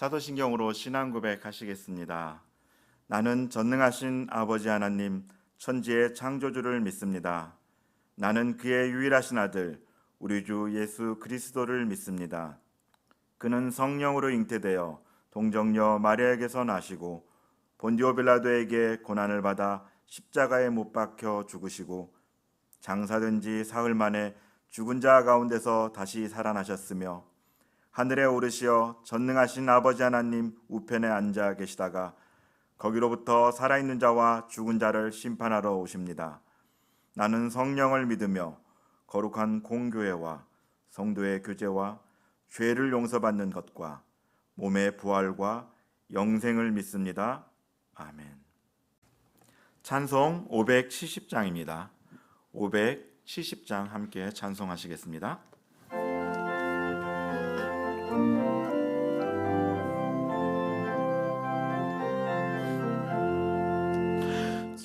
사도신경으로 신앙 고백하시겠습니다. 나는 전능하신 아버지 하나님 천지의 창조주를 믿습니다. 나는 그의 유일하신 아들 우리 주 예수 그리스도를 믿습니다. 그는 성령으로 잉태되어 동정녀 마리아에게서 나시고 본디오 빌라도에게 고난을 받아 십자가에 못 박혀 죽으시고 장사된 지 사흘 만에 죽은 자 가운데서 다시 살아나셨으며 하늘에 오르시어 전능하신 아버지 하나님 우편에 앉아 계시다가 거기로부터 살아있는 자와 죽은 자를 심판하러 오십니다. 나는 성령을 믿으며 거룩한 공교회와 성도의 교제와 죄를 용서받는 것과 몸의 부활과 영생을 믿습니다. 아멘. 찬송 570장입니다. 570장 함께 찬송하시겠습니다.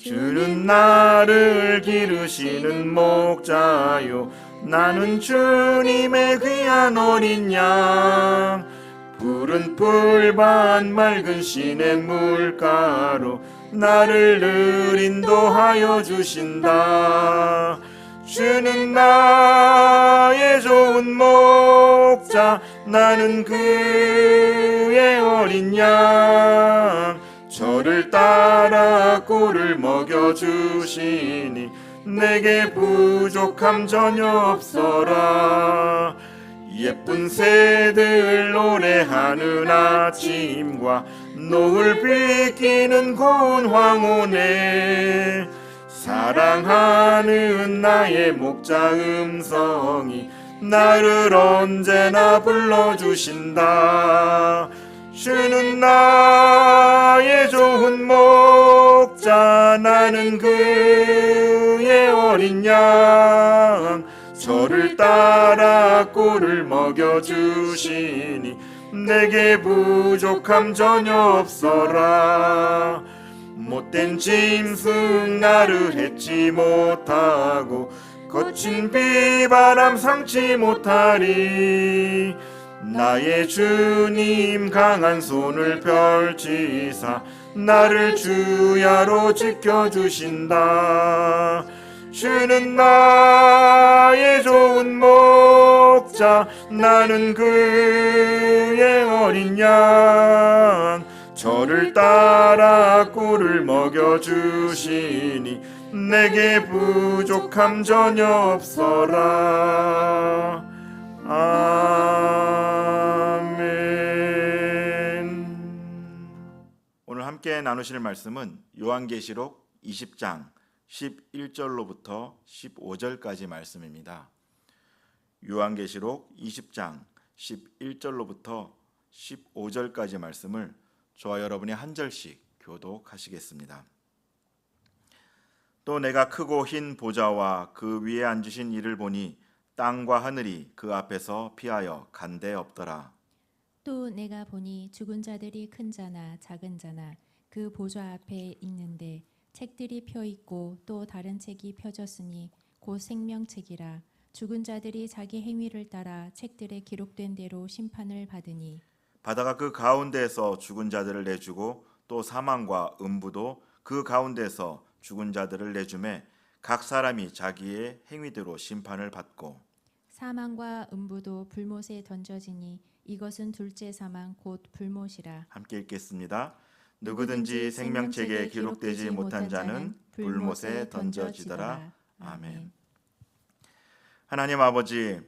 주는 나를 기르시는 목자요 나는 주님의 귀한 어린 양 푸른 풀밭 맑은 시냇물가로 나를 늘 인도하여 주신다. 주는 나의 좋은 목자 나는 그의 어린 양 저를 따라 꿀을 먹여주시니 내게 부족함 전혀 없어라. 예쁜 새들 노래하는 아침과 노을 비키는 고운 황혼에 사랑하는 나의 목자 음성이 나를 언제나 불러주신다. 주는 나의 좋은 목자 나는 그의 어린 양 저를 따라 꿀을 먹여주시니 내게 부족함 전혀 없어라. 못된 짐승 나를 해치 못하고 거친 비바람 상치 못하리. 나의 주님 강한 손을 펼치사 나를 주야로 지켜주신다. 주는 나의 좋은 목자 나는 그의 어린 양 저를 따라 꿀을 먹여주시니 내게 부족함 전혀 없어라. 아멘. 오늘 함께 나누실 말씀은 요한계시록 20장 11절로부터 15절까지 말씀입니다. 요한계시록 20장 11절로부터 15절까지 말씀을 저와 여러분이 한 절씩 교독하시겠습니다. 또 내가 크고 흰 보좌와 그 위에 앉으신 이를 보니 땅과 하늘이 그 앞에서 피하여 간데 없더라. 또 내가 보니 죽은 자들이 큰 자나 작은 자나 그 보좌 앞에 있는데 책들이 펴 있고 또 다른 책이 펴졌으니 곧 생명책이라. 죽은 자들이 자기 행위를 따라 책들에 기록된 대로 심판을 받으니 바다가 그 가운데에서 죽은 자들을 내주고 또 사망과 음부도 그 가운데에서 죽은 자들을 내주매 각 사람이 자기의 행위대로 심판을 받고 사망과 음부도 불못에 던져지니 이것은 둘째 사망 곧 불못이라. 함께 읽겠습니다. 누구든지 생명책에 기록되지 못한 자는 불못에 던져지더라. 아멘. 하나님 아버지,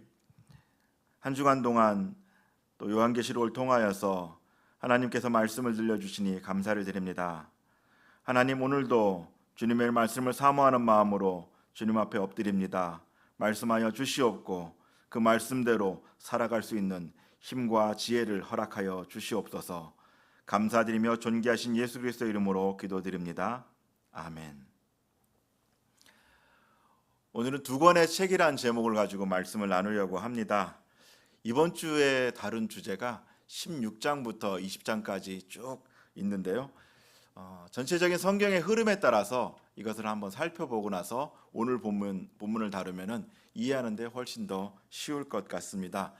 한 주간 동안 또 요한계시록을 통하여서 하나님께서 말씀을 들려주시니 감사를 드립니다. 하나님, 오늘도 주님의 말씀을 사모하는 마음으로 주님 앞에 엎드립니다. 말씀하여 주시옵고 그 말씀대로 살아갈 수 있는 힘과 지혜를 허락하여 주시옵소서. 감사드리며 존귀하신 예수 그리스도 이름으로 기도드립니다. 아멘. 오늘은 두 권의 책이라는 제목을 가지고 말씀을 나누려고 합니다. 이번 주에 다룬 주제가 16장부터 20장까지 쭉 있는데요. 전체적인 성경의 흐름에 따라서 이것을 한번 살펴보고 나서 오늘 본문을 다루면은 이해하는 데 훨씬 더 쉬울 것 같습니다.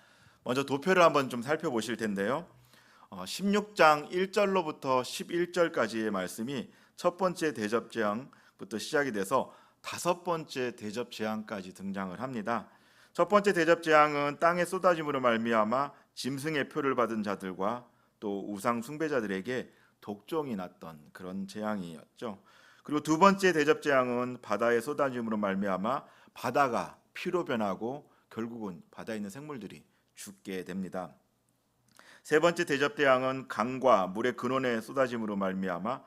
먼저 도표를 한번 좀 살펴보실 텐데요. 16장 1절로부터 11절까지의 말씀이 첫 번째 대접 재앙부터 시작이 돼서 다섯 번째 대접 재앙까지 등장을 합니다. 첫 번째 대접 재앙은 땅의 쏟아짐으로 말미암아 짐승의 표를 받은 자들과 또 우상 숭배자들에게 독종이 났던 그런 재앙이었죠. 그리고 두 번째 대접 재앙은 바다의 쏟아짐으로 말미암아 바다가 피로 변하고 결국은 바다에 있는 생물들이 죽게 됩니다. 세 번째 대접 재앙은 강과 물의 근원에 쏟아짐으로 말미암아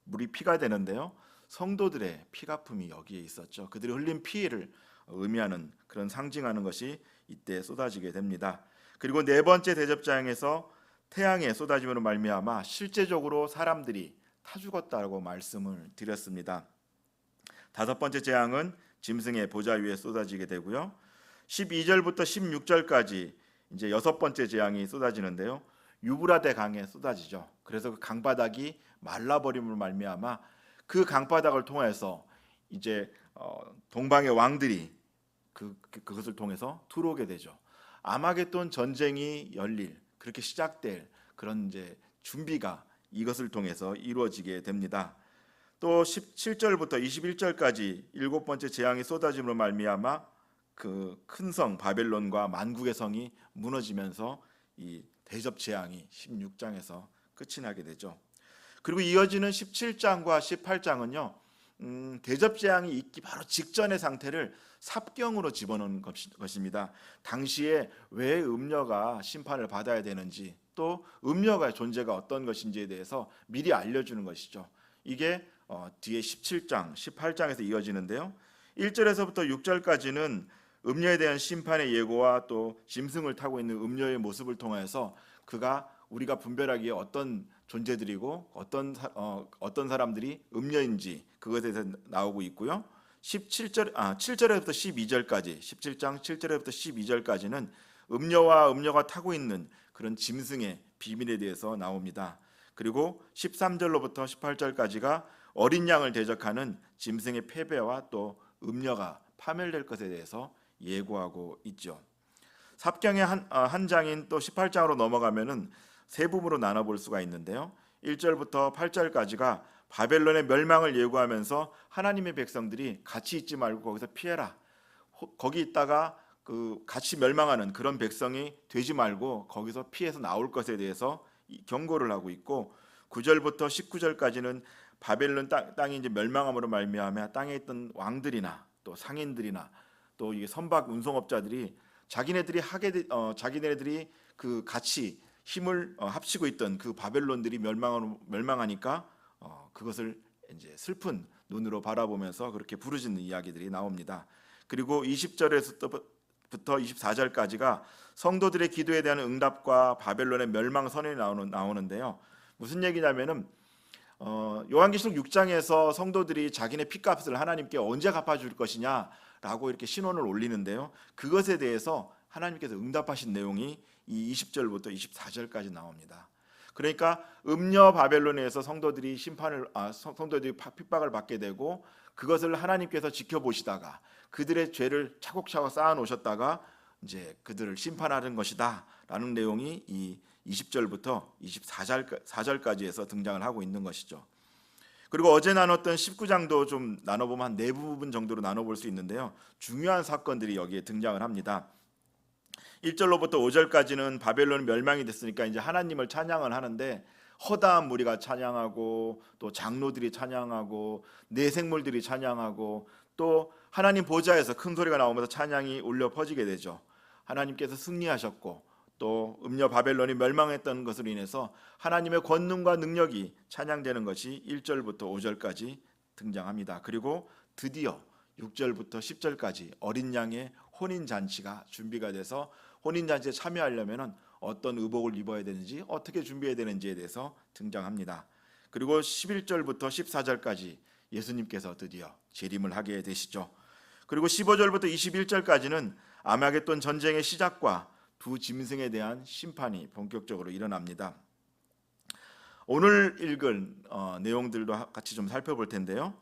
물이 피가 되는데요. 성도들의 피가품이 여기에 있었죠. 그들이 흘린 피를 의미하는 그런 상징하는 것이 이때 쏟아지게 됩니다. 그리고 네 번째 대접 재앙에서 태양의 쏟아짐으로 말미암아 실제적으로 사람들이 타 죽었다고 말씀을 드렸습니다. 다섯 번째 재앙은 짐승의 보좌 위에 쏟아지게 되고요. 12절부터 16절까지 이제 여섯 번째 재앙이 쏟아지는데요. 유브라데 강에 쏟아지죠. 그래서 그 강바닥이 말라버림으로 말미암아 그 강바닥을 통해서 이제 동방의 왕들이 그것을 통해서 들어오게 되죠. 아마겟돈 전쟁이 열릴 그렇게 시작될 그런 이제 준비가 이것을 통해서 이루어지게 됩니다. 또 17절부터 21절까지 일곱 번째 재앙이 쏟아짐으로 말미암아 그 큰 성 바벨론과 만국의 성이 무너지면서 이 대접 재앙이 16장에서 끝이 나게 되죠. 그리고 이어지는 17장과 18장은요. 대접 재앙이 있기 바로 직전의 상태를 삽경으로 집어넣은 것입니다. 당시에 왜 음녀가 심판을 받아야 되는지 또 음녀가 존재가 어떤 것인지에 대해서 미리 알려주는 것이죠. 이게 뒤에 17장, 18장에서 이어지는데요. 1절에서부터 6절까지는 음녀에 대한 심판의 예고와 또 짐승을 타고 있는 음녀의 모습을 통해서 그가 우리가 분별하기에 어떤 존재들이고 어떤 사람들이 음녀인지 그것에 대해서 나오고 있고요. 7절에부터 12절까지 17장 7절에부터 12절까지는 음녀가 타고 있는 그런 짐승의 비밀에 대해서 나옵니다. 그리고 13절로부터 18절까지가 어린 양을 대적하는 짐승의 패배와 또 음녀가 파멸될 것에 대해서 예고하고 있죠. 삽경의 한 장인 또 18장으로 넘어가면은 세 부분으로 나눠볼 수가 있는데요. 1절부터 8절까지가 바벨론의 멸망을 예고하면서 하나님의 백성들이 같이 있지 말고 거기서 피해라. 거기 있다가 그 같이 멸망하는 그런 백성이 되지 말고 거기서 피해서 나올 것에 대해서 경고를 하고 있고 9절부터 19절까지는 바벨론 땅이 이제 멸망함으로 말미암아 땅에 있던 왕들이나 또 상인들이나 또 이게 선박 운송업자들이 자기네들이 그 같이 힘을 합치고 있던 그 바벨론들이 멸망하니까 그것을 이제 슬픈 눈으로 바라보면서 그렇게 부르짖는 이야기들이 나옵니다. 그리고 20절에서부터 24절까지가 성도들의 기도에 대한 응답과 바벨론의 멸망 선언이 나오는데요. 무슨 얘기냐면은 요한계시록 6장에서 성도들이 자기네 핏값을 하나님께 언제 갚아줄 것이냐라고 이렇게 신원을 올리는데요. 그것에 대해서 하나님께서 응답하신 내용이 이 20절부터 24절까지 나옵니다. 그러니까 음녀 바벨론에서 성도들이 핍박을 받게 되고 그것을 하나님께서 지켜보시다가 그들의 죄를 차곡차곡 쌓아 놓으셨다가 이제 그들을 심판하는 것이다라는 내용이 이 20절부터 24절까지에서 등장을 하고 있는 것이죠. 그리고 어제 나눴던 19장도 좀 나눠보면 한 네 부분 정도로 나눠볼 수 있는데요. 중요한 사건들이 여기에 등장을 합니다. 1절로부터 5절까지는 바벨론 멸망이 됐으니까 이제 하나님을 찬양을 하는데 허다한 무리가 찬양하고 또 장로들이 찬양하고 내생물들이 찬양하고 또 하나님 보좌에서 큰 소리가 나오면서 찬양이 울려 퍼지게 되죠. 하나님께서 승리하셨고 또 음녀 바벨론이 멸망했던 것으로 인해서 하나님의 권능과 능력이 찬양되는 것이 1절부터 5절까지 등장합니다. 그리고 드디어 6절부터 10절까지 어린 양의 혼인잔치가 준비가 돼서 혼인잔치에 참여하려면 어떤 의복을 입어야 되는지 어떻게 준비해야 되는지에 대해서 등장합니다. 그리고 11절부터 14절까지 예수님께서 드디어 재림을 하게 되시죠. 그리고 15절부터 21절까지는 아마겟돈 전쟁의 시작과 두 짐승에 대한 심판이 본격적으로 일어납니다. 오늘 읽은 내용들도 같이 좀 살펴볼 텐데요.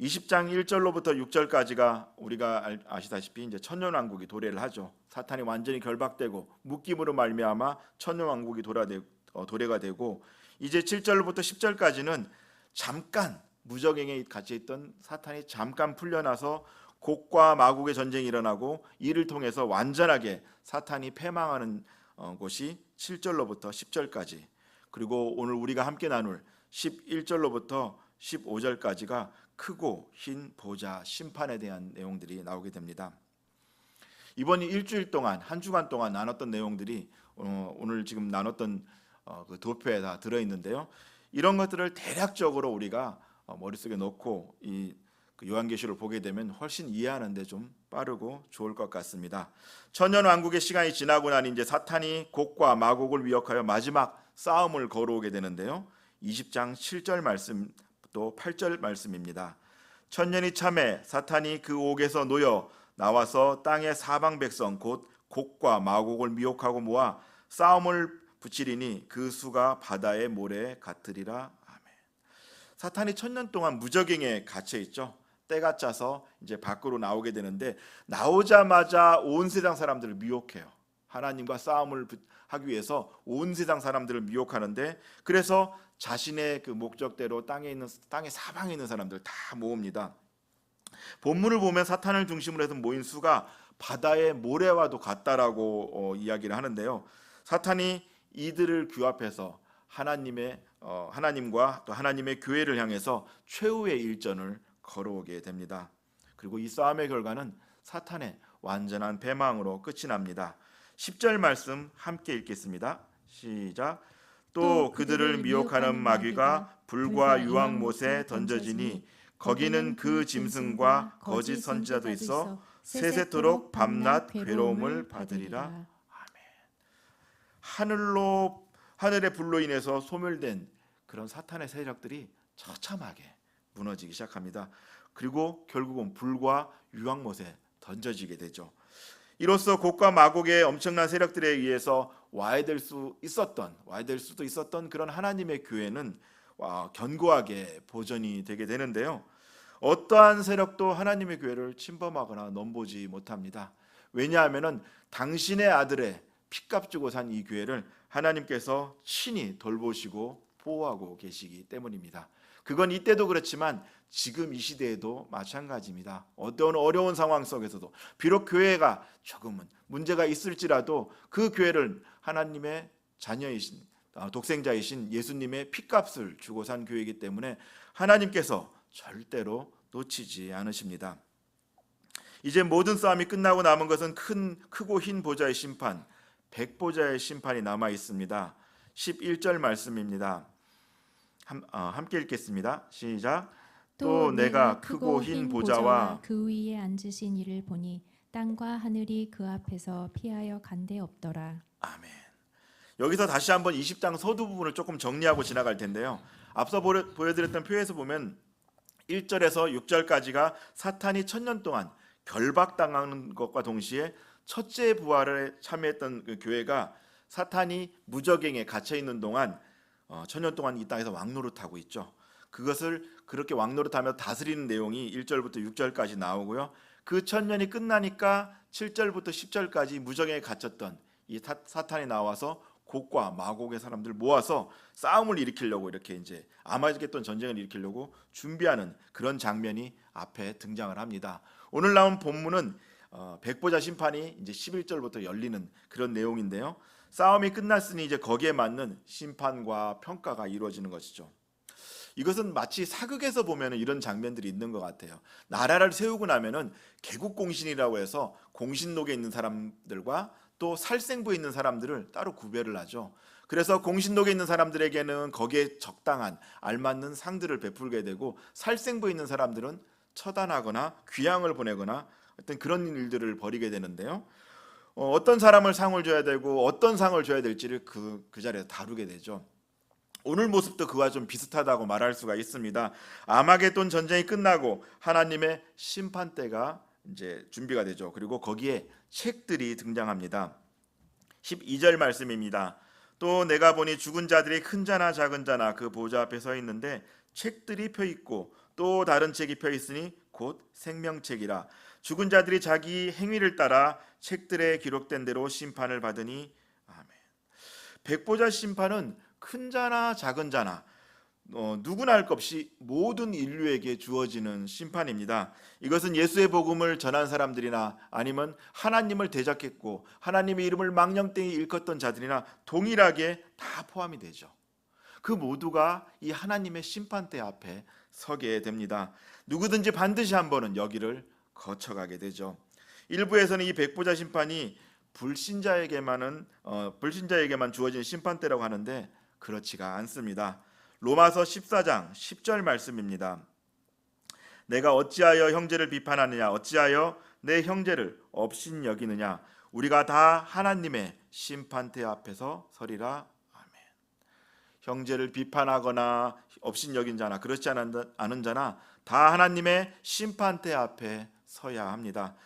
20장 1절로부터 6절까지가 우리가 아시다시피 이제 천년왕국이 도래를 하죠. 사탄이 완전히 결박되고 묶임으로 말미암아 천년왕국이 도래가 되고, 이제 7절부터 10절까지는 잠깐 무적행에 갇혀 있던 사탄이 잠깐 풀려나서 곡과 마곡의 전쟁이 일어나고, 이를 통해서 완전하게 사탄이 패망하는 곳이 7절로부터 10절까지, 그리고 오늘 우리가 함께 나눌 11절로부터 15절까지가 크고 흰 보좌 심판에 대한 내용들이 나오게 됩니다. 이번 일주일 동안, 한 주간 동안 나눴던 내용들이 오늘 지금 나눴던 그 도표에 다 들어있는데요. 이런 것들을 대략적으로 우리가 머릿속에 넣고 이 요한계시를 보게 되면 훨씬 이해하는데 좀 빠르고 좋을 것 같습니다. 천년 왕국의 시간이 지나고 난 이제 사탄이 곡과 마곡을 위협하여 마지막 싸움을 걸어오게 되는데요. 20장 7절 말씀 또 8절 말씀입니다. 천년이 참에 사탄이 그 옥에서 놓여 나와서 땅의 사방 백성 곧 곡과 마곡을 미혹하고 모아 싸움을 붙이리니 그 수가 바다의 모래 같으리라. 아멘. 사탄이 천년 동안 무적행에 갇혀 있죠. 때가 짜서 이제 밖으로 나오게 되는데, 나오자마자 온 세상 사람들을 미혹해요. 하나님과 싸움을 하기 위해서 온 세상 사람들을 미혹하는데, 그래서 자신의 그 목적대로 땅의 사방에 있는 사람들 다 모읍니다. 본문을 보면 사탄을 중심으로 해서 모인 수가 바다의 모래와도 같다라고 이야기를 하는데요. 사탄이 이들을 규합해서 하나님과 또 하나님의 교회를 향해서 최후의 일전을 걸어오게 됩니다. 그리고 이 싸움의 결과는 사탄의 완전한 패망으로 끝이 납니다. 10절 말씀 함께 읽겠습니다. 시작. 또 그들을 미혹하는 마귀가 불과 유황못에 던져지니 거기는 그 짐승과 거짓 선지자도 있어 세세토록 밤낮 괴로움을 받으리라. 아멘. 하늘의 불로 인해서 소멸된 그런 사탄의 세력들이 처참하게 무너지기 시작합니다. 그리고 결국은 불과 유황못에 던져지게 되죠. 이로써 곡과 마곡의 엄청난 세력들에 의해서 와야 될 수도 있었던 그런 하나님의 교회는 견고하게 보존이 되게 되는데요. 어떠한 세력도 하나님의 교회를 침범하거나 넘보지 못합니다. 왜냐하면 당신의 아들의 피값 주고 산 이 교회를 하나님께서 친히 돌보시고 보호하고 계시기 때문입니다. 그건 이때도 그렇지만 지금 이 시대에도 마찬가지입니다. 어떤 어려운 상황 속에서도 비록 교회가 조금은 문제가 있을지라도 그 교회를 하나님의 자녀이신 독생자이신 예수님의 피값을 주고 산 교회이기 때문에 하나님께서 절대로 놓치지 않으십니다. 이제 모든 싸움이 끝나고 남은 것은 크고 흰 보좌의 심판, 백보좌의 심판이 남아 있습니다. 11절 말씀입니다. 함께 읽겠습니다. 시작. 또 내가 크고 흰 보좌와 그 위에 앉으신 이를 보니 땅과 하늘이 그 앞에서 피하여 간데 없더라. 아멘. 여기서 다시 한번 20장 서두 부분을 조금 정리하고 지나갈 텐데요. 앞서 보여드렸던 표에서 보면 1절에서 6절까지가 사탄이 천년 동안 결박당하는 것과 동시에 첫째 부활에 참여했던 그 교회가 사탄이 무적행에 갇혀 있는 동안 천년 동안 이 땅에서 왕노릇하고 있죠. 그것을 그렇게 왕노릇하며 다스리는 내용이 1절부터 6절까지 나오고요. 그 천년이 끝나니까 7절부터 10절까지 무적행에 갇혔던 이 사탄이 나와서 곡과 마곡의 사람들 모아서 싸움을 일으키려고 이렇게 이제 아마겟돈 전쟁을 일으키려고 준비하는 그런 장면이 앞에 등장을 합니다. 오늘 나온 본문은 백보자 심판이 이제 11절부터 열리는 그런 내용인데요. 싸움이 끝났으니 이제 거기에 맞는 심판과 평가가 이루어지는 것이죠. 이것은 마치 사극에서 보면 이런 장면들이 있는 것 같아요. 나라를 세우고 나면은 개국공신이라고 해서 공신록에 있는 사람들과 또 살생부에 있는 사람들을 따로 구별을 하죠. 그래서 공신록에 있는 사람들에게는 거기에 적당한 알맞는 상들을 베풀게 되고, 살생부에 있는 사람들은 처단하거나 귀양을 보내거나 어떤 그런 일들을 벌이게 되는데요. 어떤 사람을 상을 줘야 되고 어떤 상을 줘야 될지를 그 자리에서 다루게 되죠. 오늘 모습도 그와 좀 비슷하다고 말할 수가 있습니다. 아마겟돈 전쟁이 끝나고 하나님의 심판 때가 이제 준비가 되죠. 그리고 거기에 책들이 등장합니다. 12절 말씀입니다. 또 내가 보니 죽은 자들이 큰 자나 작은 자나 그 보좌 앞에 서 있는데 책들이 펴 있고 또 다른 책이 펴 있으니 곧 생명책이라. 죽은 자들이 자기 행위를 따라 책들에 기록된 대로 심판을 받으니. 아멘. 백보자 심판은 큰 자나 작은 자나 누구나 할 것 없이 모든 인류에게 주어지는 심판입니다. 이것은 예수의 복음을 전한 사람들이나 아니면 하나님을 대적했고 하나님의 이름을 망령되이 일컫던 자들이나 동일하게 다 포함이 되죠. 그 모두가 이 하나님의 심판대 앞에 서게 됩니다. 누구든지 반드시 한 번은 여기를 거쳐가게 되죠. 일부에서는 이 백보자 심판이 불신자에게만 주어진 심판대라고 하는데 그렇지가 않습니다. 로마서 14장 10절 말씀입니다. 내가 어찌하여 형제를 비판하느냐 어찌하여 내 형제를 업신여기느냐 우리가 다 하나님의 심판대 앞에서 서리라. 아멘. 형제를 비판하거나 업신여긴 자나 그렇지 않은 자나 다 하나님의 심판대 앞에 서야 합니다.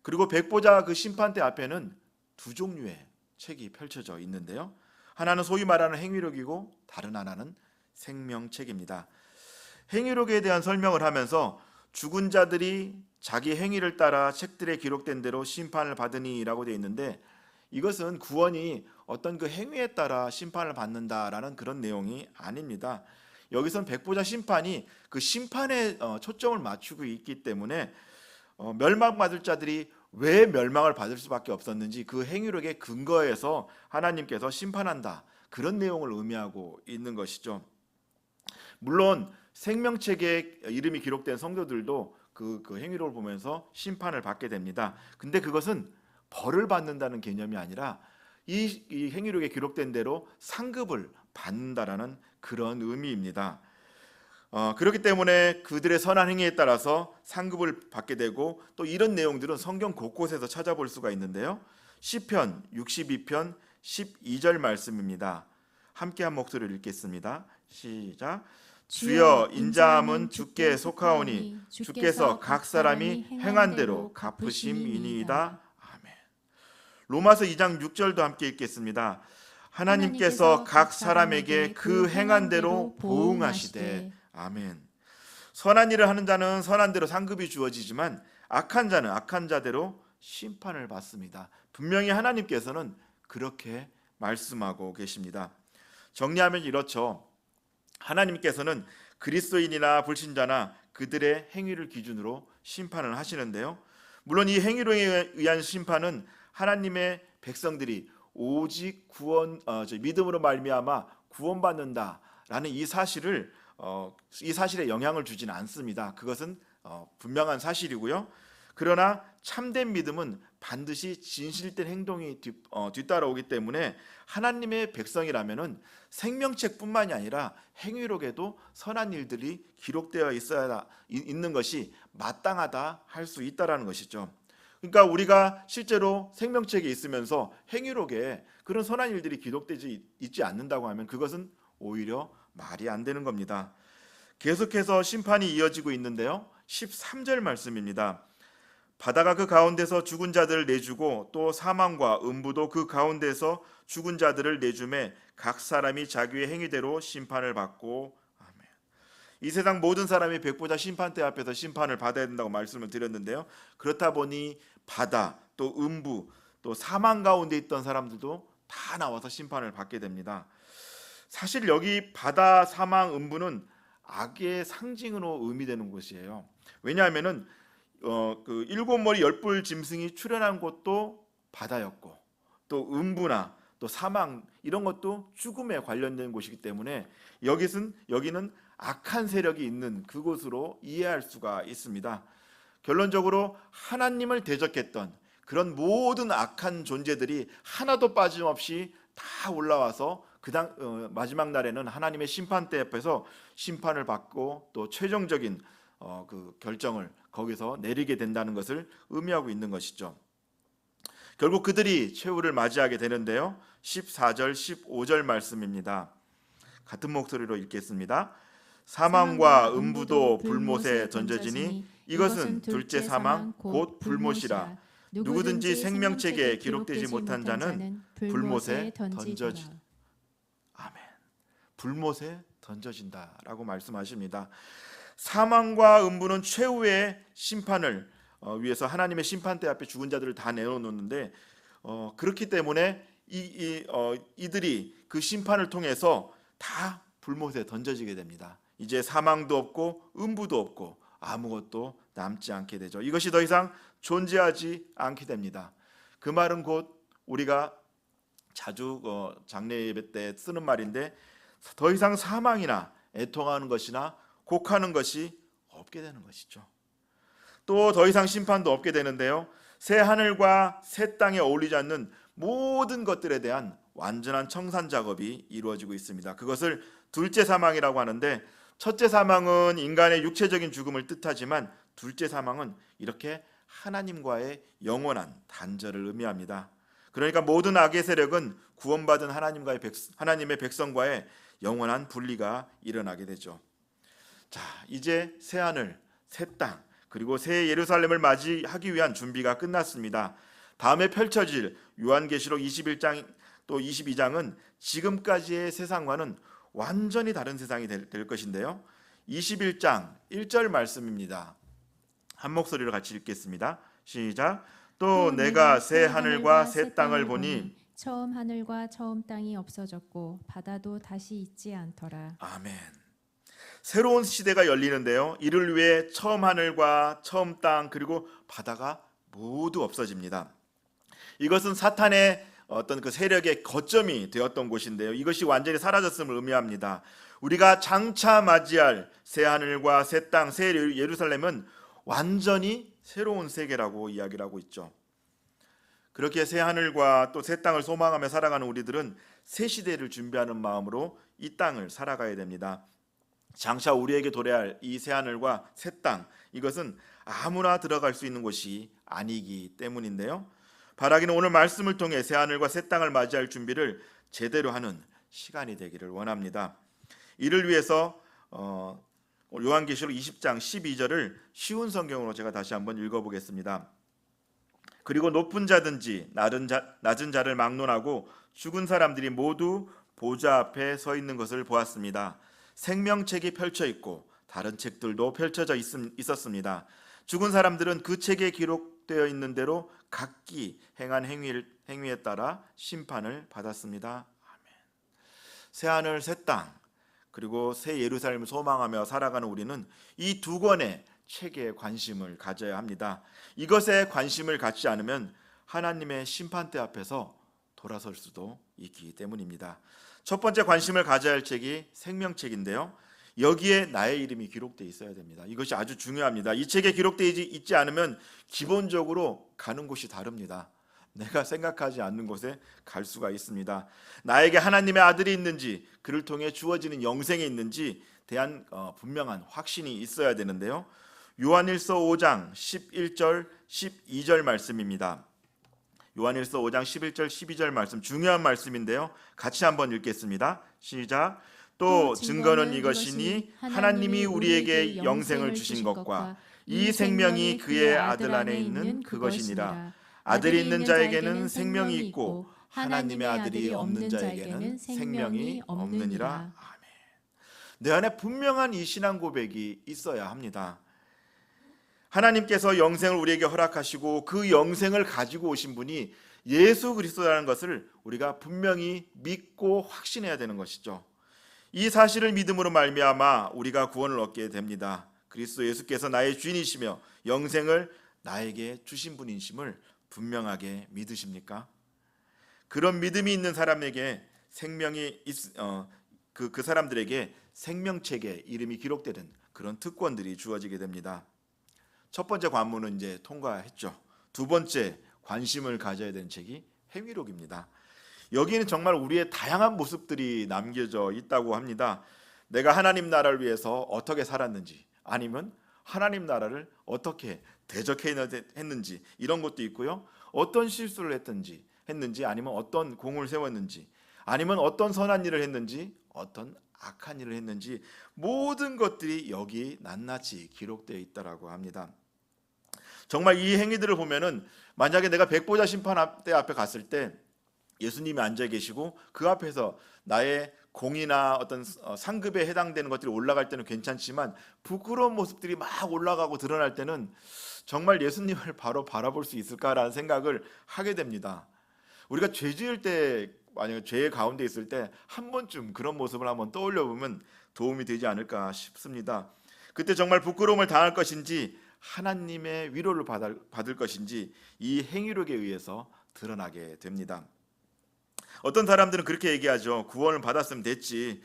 그리고 백보자 그 심판대 앞에는 두 종류의 책이 펼쳐져 있는데요. 하나는 소위 말하는 행위록이고 다른 하나는 생명책입니다. 행위록에 대한 설명을 하면서 죽은 자들이 자기 행위를 따라 책들에 기록된 대로 심판을 받으니라고 되어 있는데 이것은 구원이 어떤 그 행위에 따라 심판을 받는다라는 그런 내용이 아닙니다. 여기선 백보자 심판이 그 심판에 초점을 맞추고 있기 때문에 멸망받을 자들이 왜 멸망을 받을 수밖에 없었는지 그 행위록의 근거에서 하나님께서 심판한다 그런 내용을 의미하고 있는 것이죠. 물론 생명책에 이름이 기록된 성도들도 그 행위록을 보면서 심판을 받게 됩니다. 근데 그것은 벌을 받는다는 개념이 아니라 이 행위록에 기록된 대로 상급을 받는다라는 그런 의미입니다. 그렇기 때문에 그들의 선한 행위에 따라서 상급을 받게 되고 또 이런 내용들은 성경 곳곳에서 찾아볼 수가 있는데요. 시편 62편 12절 말씀입니다. 함께 한 목소리를 읽겠습니다. 시작. 주여 인자함은 주께 속하오니 주께서 각 사람이 행한 대로 갚으심이니이다. 아멘. 로마서 2장 6절도 함께 읽겠습니다. 하나님께서 각 사람에게 그 행한 대로 보응하시되. 아멘. 선한 일을 하는 자는 선한 대로 상급이 주어지지만 악한 자는 악한 자대로 심판을 받습니다. 분명히 하나님께서는 그렇게 말씀하고 계십니다. 정리하면 이렇죠. 하나님께서는 그리스도인이나 불신자나 그들의 행위를 기준으로 심판을 하시는데요. 물론 이 행위로 의한 심판은 하나님의 백성들이 오직 믿음으로 말미암아 구원받는다라는 이 사실에 영향을 주지는 않습니다. 그것은 분명한 사실이고요. 그러나 참된 믿음은 반드시 진실된 행동이 뒤따라오기 때문에 하나님의 백성이라면은 생명책뿐만이 아니라 행위록에도 선한 일들이 기록되어 있는 것이 마땅하다 할 수 있다라는 것이죠. 그러니까 우리가 실제로 생명책에 있으면서 행위록에 그런 선한 일들이 기록되지 있지 않는다고 하면 그것은 오히려 말이 안 되는 겁니다. 계속해서 심판이 이어지고 있는데요. 13절 말씀입니다. 바다가 그 가운데서 죽은 자들을 내주고 또 사망과 음부도 그 가운데서 죽은 자들을 내주매 각 사람이 자기의 행위대로 심판을 받고. 아멘. 이 세상 모든 사람이 백보자 심판대 앞에서 심판을 받아야 된다고 말씀을 드렸는데요. 그렇다 보니 바다 또 음부 또 사망 가운데 있던 사람들도 다 나와서 심판을 받게 됩니다. 사실 여기 바다, 사망, 음부는 악의 상징으로 의미되는 곳이에요. 왜냐하면은 그 일곱 머리 열불 짐승이 출현한 곳도 바다였고 또 음부나 또 사망 이런 것도 죽음에 관련된 곳이기 때문에 여기는 악한 세력이 있는 그곳으로 이해할 수가 있습니다. 결론적으로 하나님을 대적했던 그런 모든 악한 존재들이 하나도 빠짐없이 다 올라와서 마지막 날에는 하나님의 심판대 앞에서 심판을 받고 또 최종적인 그 결정을 거기서 내리게 된다는 것을 의미하고 있는 것이죠. 결국 그들이 최후를 맞이하게 되는데요. 14절 15절 말씀입니다. 같은 목소리로 읽겠습니다. 사망과 음부도 불못에 던져지니 이것은 둘째 사망 곧 불못이라. 누구든지 생명책에 기록되지 못한 자는 불못에 아멘. 불못에 던져진다라고 말씀하십니다. 사망과 음부는 최후의 심판을 위해서 하나님의 심판대 앞에 죽은 자들을 다 내어놓는데 그렇기 때문에 이들이 그 심판을 통해서 다 불못에 던져지게 됩니다. 이제 사망도 없고 음부도 없고 아무것도 남지 않게 되죠. 이것이 더 이상 존재하지 않게 됩니다. 그 말은 곧 우리가 자주 장례 예배 때 쓰는 말인데, 더 이상 사망이나 애통하는 것이나 곡하는 것이 없게 되는 것이죠. 또 더 이상 심판도 없게 되는데요, 새 하늘과 새 땅에 어울리지 않는 모든 것들에 대한 완전한 청산 작업이 이루어지고 있습니다. 그것을 둘째 사망이라고 하는데, 첫째 사망은 인간의 육체적인 죽음을 뜻하지만 둘째 사망은 이렇게 하나님과의 영원한 단절을 의미합니다. 그러니까 모든 악의 세력은 구원받은 하나님의 백성과의 영원한 분리가 일어나게 되죠. 자, 이제 새 하늘, 새 땅, 그리고 새 예루살렘을 맞이하기 위한 준비가 끝났습니다. 다음에 펼쳐질 요한계시록 21장 또 22장은 지금까지의 세상과는 완전히 다른 세상이 될 것인데요. 21장 1절 말씀입니다. 한 목소리로 같이 읽겠습니다. 시작. 또 내가 새 하늘과 새 땅을 보니 처음 하늘과 처음 땅이 없어졌고 바다도 다시 있지 않더라. 아멘. 새로운 시대가 열리는데요, 이를 위해 처음 하늘과 처음 땅 그리고 바다가 모두 없어집니다. 이것은 사탄의 어떤 그 세력의 거점이 되었던 곳인데요, 이것이 완전히 사라졌음을 의미합니다. 우리가 장차 맞이할 새 하늘과 새 땅, 새 예루살렘은 완전히 새로운 세계라고 이야기를 하고 있죠. 그렇게 새 하늘과 또 새 땅을 소망하며 살아가는 우리들은 새 시대를 준비하는 마음으로 이 땅을 살아가야 됩니다. 장차 우리에게 도래할 이 새 하늘과 새 땅, 이것은 아무나 들어갈 수 있는 곳이 아니기 때문인데요, 바라기는 오늘 말씀을 통해 새 하늘과 새 땅을 맞이할 준비를 제대로 하는 시간이 되기를 원합니다. 이를 위해서 요한계시록 20장 12절을 쉬운 성경으로 제가 다시 한번 읽어보겠습니다. 그리고 높은 자든지 낮은 자를 막론하고 죽은 사람들이 모두 보좌 앞에 서 있는 것을 보았습니다. 생명책이 펼쳐 있고 다른 책들도 펼쳐져 있었습니다. 죽은 사람들은 그 책에 기록되어 있는 대로 각기 행한 행위에 따라 심판을 받았습니다. 아멘. 새 하늘 새 땅 그리고 새 예루살렘을 소망하며 살아가는 우리는 이 두 권의 책에 관심을 가져야 합니다. 이것에 관심을 갖지 않으면 하나님의 심판대 앞에서 돌아설 수도 있기 때문입니다. 첫 번째 관심을 가져야 할 책이 생명책인데요, 여기에 나의 이름이 기록되어 있어야 됩니다. 이것이 아주 중요합니다. 이 책에 기록되어 있지 않으면 기본적으로 가는 곳이 다릅니다. 내가 생각하지 않는 곳에 갈 수가 있습니다. 나에게 하나님의 아들이 있는지, 그를 통해 주어지는 영생이 있는지 대한 분명한 확신이 있어야 되는데요, 요한일서 5장 11절 12절 말씀입니다. 요한일서 5장 11절 12절 말씀, 중요한 말씀인데요, 같이 한번 읽겠습니다. 시작. 또 증거는 이것이니 하나님이 우리에게 영생을 주신 것과 이 생명이 그의 아들 안에 있는 그것이니라. 아들이 있는 자에게는 생명이 있고 하나님의 아들이 없는 자에게는 생명이 없느니라. 아멘. 내 안에 분명한 이 신앙 고백이 있어야 합니다. 하나님께서 영생을 우리에게 허락하시고 그 영생을 가지고 오신 분이 예수 그리스도라는 것을 우리가 분명히 믿고 확신해야 되는 것이죠. 이 사실을 믿음으로 말미암아 우리가 구원을 얻게 됩니다. 그리스도 예수께서 나의 주인이시며 영생을 나에게 주신 분이심을 분명하게 믿으십니까? 그런 믿음이 있는 사람에게 그 사람들에게 생명책에 이름이 기록되는 그런 특권들이 주어지게 됩니다. 첫 번째 관문은 이제 통과했죠. 두 번째 관심을 가져야 되는 책이 행위록입니다. 여기는 정말 우리의 다양한 모습들이 남겨져 있다고 합니다. 내가 하나님 나라를 위해서 어떻게 살았는지, 아니면 하나님 나라를 어떻게 대적했는지, 이런 것도 있고요, 어떤 실수를 했는지, 아니면 어떤 공을 세웠는지, 아니면 어떤 선한 일을 했는지, 어떤 악한 일을 했는지, 모든 것들이 여기 낱낱이 기록되어 있다고 합니다. 정말 이 행위들을 보면은, 만약에 내가 백보자 심판대 앞에 갔을 때 예수님이 앉아 계시고 그 앞에서 나의 공이나 어떤 상급에 해당되는 것들이 올라갈 때는 괜찮지만, 부끄러운 모습들이 막 올라가고 드러날 때는 정말 예수님을 바로 바라볼 수 있을까라는 생각을 하게 됩니다. 우리가 죄 지을 때 만약에 죄 가운데 있을 때 한 번쯤 그런 모습을 한번 떠올려 보면 도움이 되지 않을까 싶습니다. 그때 정말 부끄러움을 당할 것인지 하나님의 위로를 받을 것인지 이 행위력에 의해서 드러나게 됩니다. 어떤 사람들은 그렇게 얘기하죠. 구원을 받았으면 됐지.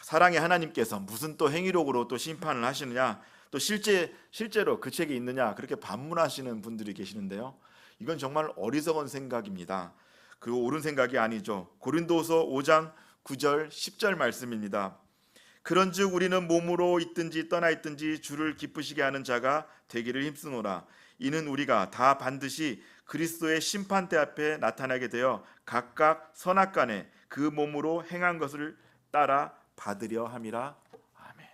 사랑의 하나님께서 무슨 또 행위력으로 또 심판을 하시느냐? 또 실제로 그 책에 있느냐? 그렇게 반문하시는 분들이 계시는데요. 이건 정말 어리석은 생각입니다. 그 옳은 생각이 아니죠. 고린도서 5장 9절 10절 말씀입니다. 그런즉 우리는 몸으로 있든지 떠나 있든지 주를 기쁘시게 하는 자가 되기를 힘쓰노라. 이는 우리가 다 반드시 그리스도의 심판대 앞에 나타나게 되어 각각 선악간에 그 몸으로 행한 것을 따라 받으려 함이라. 아멘.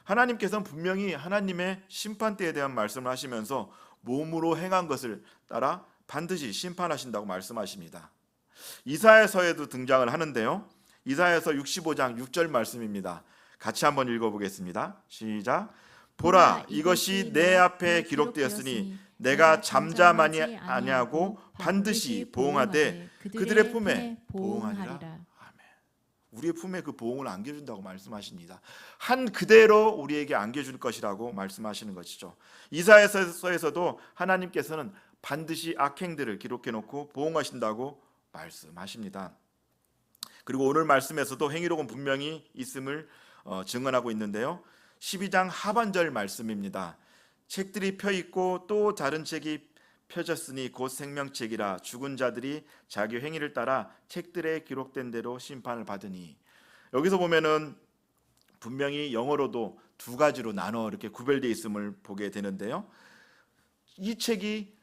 하나님께서는 분명히 하나님의 심판대에 대한 말씀을 하시면서 몸으로 행한 것을 따라 반드시 심판하신다고 말씀하십니다. 이사야서에도 등장을 하는데요. 이사야서 65장 6절 말씀입니다. 같이 한번 읽어보겠습니다. 시작. 보라, 이것이 내 앞에 기록되었으니 내가 잠잠하니 아니하고 반드시 보응하되 그들의 품에 보응하리라. 아멘. 우리의 품에 그 보응을 안겨준다고 말씀하십니다. 한 그대로 우리에게 안겨줄 것이라고 말씀하시는 것이죠. 이사야서에서도 하나님께서는 반드시 악행들을 기록해놓고 보응하신다고 말씀하십니다. 그리고 오늘 말씀에서도 행위록은 분명히 있음을 증언하고 있는데요. 12장 하반절 말씀입니다. 책들이 펴있고 또 다른 책이 펴졌으니 곧 생명책이라 죽은 자들이 자기 행위를 따라 책들에 기록된 대로 심판을 받으니. 여기서 보면은 분명히 영어로도 두 가지로 나눠 이렇게 구별되어 있음을 보게 되는데요. 이 책이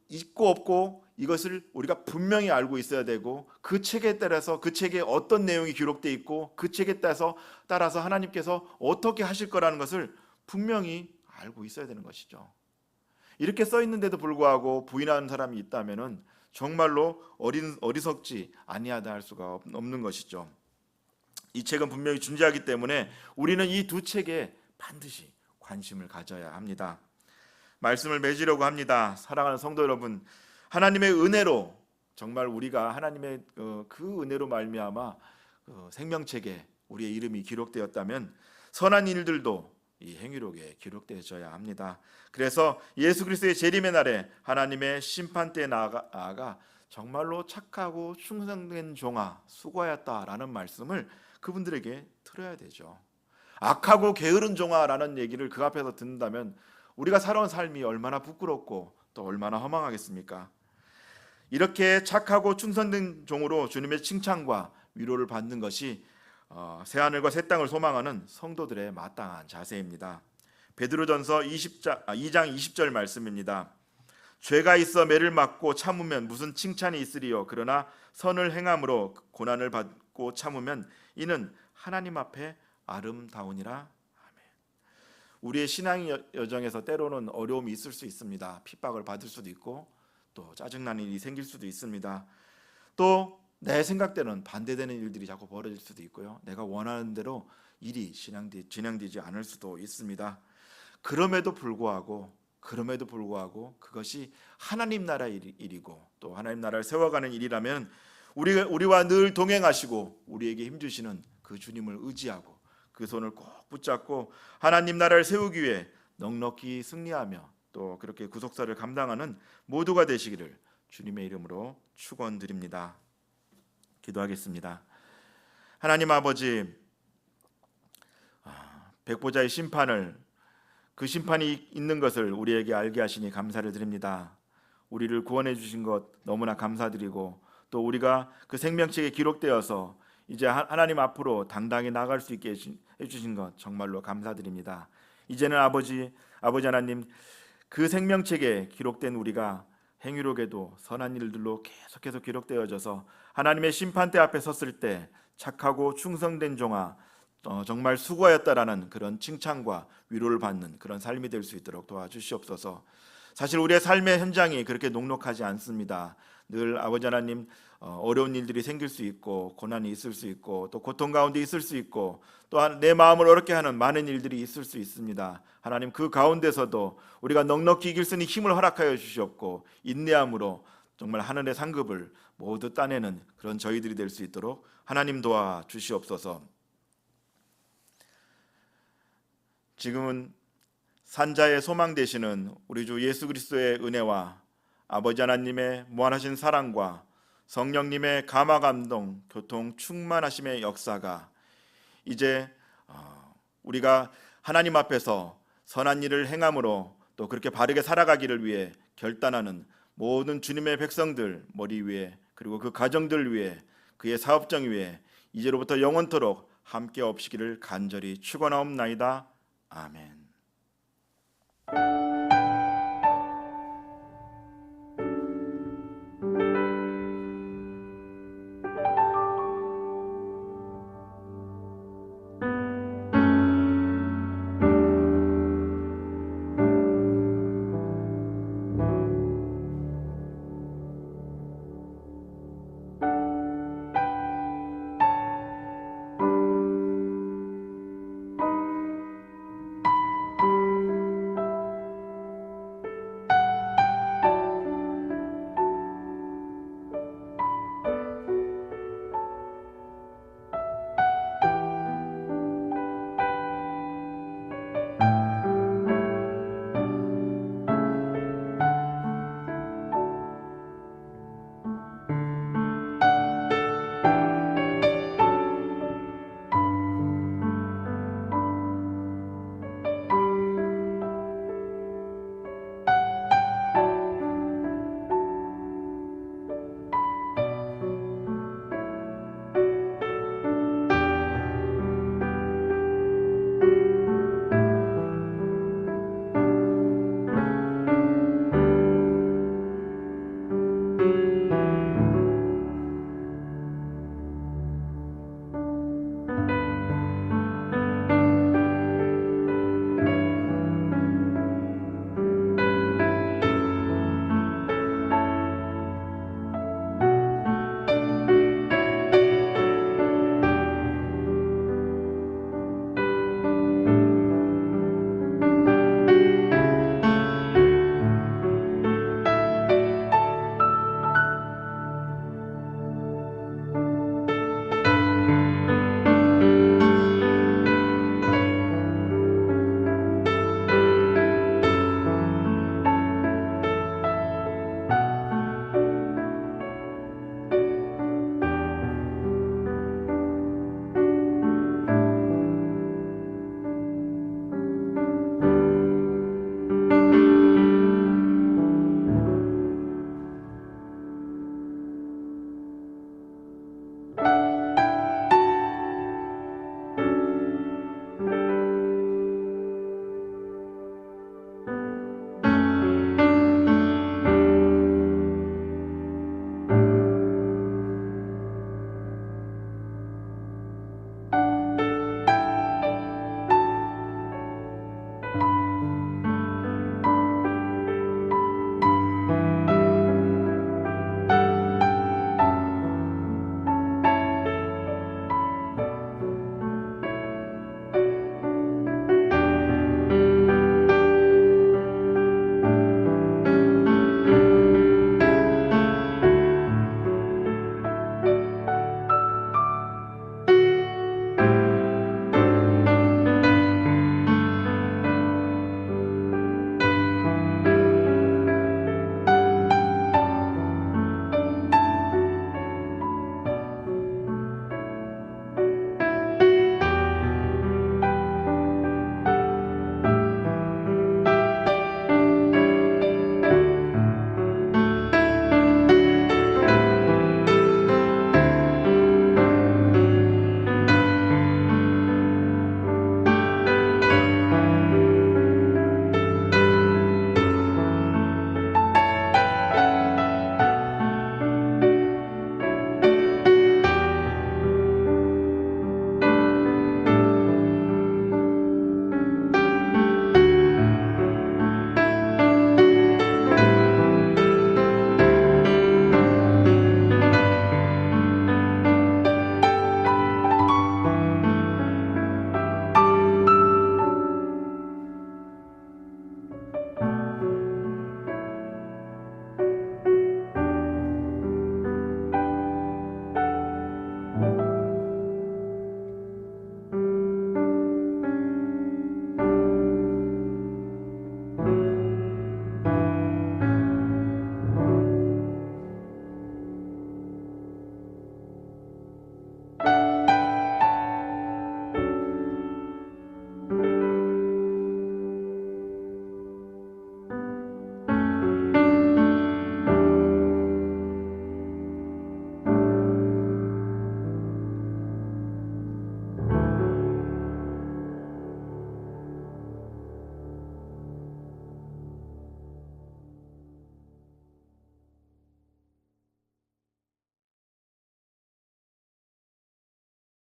있고 없고 이것을 우리가 분명히 알고 있어야 되고, 그 책에 따라서 그 책에 어떤 내용이 기록되어 있고 그 책에 따라서 하나님께서 어떻게 하실 거라는 것을 분명히 알고 있어야 되는 것이죠. 이렇게 써 있는데도 불구하고 부인하는 사람이 있다면은 정말로 어리석지 아니하다 할 수가 없는 것이죠. 이 책은 분명히 존재하기 때문에 우리는 이 두 책에 반드시 관심을 가져야 합니다. 말씀을 맺으려고 합니다. 사랑하는 성도 여러분, 하나님의 은혜로 정말 우리가 하나님의 그 은혜로 말미암아 생명책에 우리의 이름이 기록되었다면 선한 일들도 이 행위록에 기록되어져야 합니다. 그래서 예수 그리스도의 재림의 날에 하나님의 심판대에 나아가 정말로 착하고 충성된 종아 수고하였다라는 말씀을 그분들에게 들어야 되죠. 악하고 게으른 종아라는 얘기를 그 앞에서 듣는다면 우리가 살아온 삶이 얼마나 부끄럽고 또 얼마나 허망하겠습니까? 이렇게 착하고 충성된 종으로 주님의 칭찬과 위로를 받는 것이 새하늘과 새 땅을 소망하는 성도들의 마땅한 자세입니다. 베드로전서 2장 20절 말씀입니다. 죄가 있어 매를 맞고 참으면 무슨 칭찬이 있으리요. 그러나 선을 행함으로 고난을 받고 참으면 이는 하나님 앞에 아름다우니라. 아멘. 우리의 신앙 여정에서 때로는 어려움이 있을 수 있습니다. 핍박을 받을 수도 있고 또 짜증나는 일이 생길 수도 있습니다. 또 내 생각대로는 반대되는 일들이 자꾸 벌어질 수도 있고요. 내가 원하는 대로 일이 진행되지 않을 수도 있습니다. 그럼에도 불구하고 그것이 하나님 나라의 일이고 또 하나님 나라를 세워가는 일이라면 우리와 늘 동행하시고 우리에게 힘주시는 그 주님을 의지하고 그 손을 꼭 붙잡고 하나님 나라를 세우기 위해 넉넉히 승리하며 또 그렇게 구속사를 감당하는 모두가 되시기를 주님의 이름으로 축원드립니다. 기도하겠습니다. 하나님 아버지, 백보자의 심판을, 그 심판이 있는 것을 우리에게 알게 하시니 감사를 드립니다. 우리를 구원해 주신 것 너무나 감사드리고 또 우리가 그 생명책에 기록되어서 이제 하나님 앞으로 당당히 나아갈 수 있게 해주신 것 정말로 감사드립니다. 이제는 아버지 하나님, 그 생명책에 기록된 우리가 행위록에도 선한 일들로 계속해서 기록되어져서 하나님의 심판대 앞에 섰을 때 착하고 충성된 종아 정말 수고하였다라는 그런 칭찬과 위로를 받는 그런 삶이 될 수 있도록 도와주시옵소서. 사실 우리의 삶의 현장이 그렇게 녹록하지 않습니다. 늘 아버지 하나님, 어려운 일들이 생길 수 있고 고난이 있을 수 있고 또 고통 가운데 있을 수 있고 또한 내 마음을 어렵게 하는 많은 일들이 있을 수 있습니다. 하나님, 그 가운데서도 우리가 넉넉히 이길 수 있는 힘을 허락하여 주시옵고 인내함으로 정말 하늘의 상급을 모두 따내는 그런 저희들이 될 수 있도록 하나님 도와 주시옵소서. 지금은 산자의 소망 되시는 우리 주 예수 그리스도의 은혜와 아버지 하나님의 무한하신 사랑과 성령님의 감화 감동 교통 충만하심의 역사가 이제 우리가 하나님 앞에서 선한 일을 행함으로 또 그렇게 바르게 살아가기를 위해 결단하는 모든 주님의 백성들 머리 위에, 그리고 그 가정들 위에, 그의 사업정 위에 이제로부터 영원토록 함께 없으기를 간절히 축원하옵나이다. 아멘.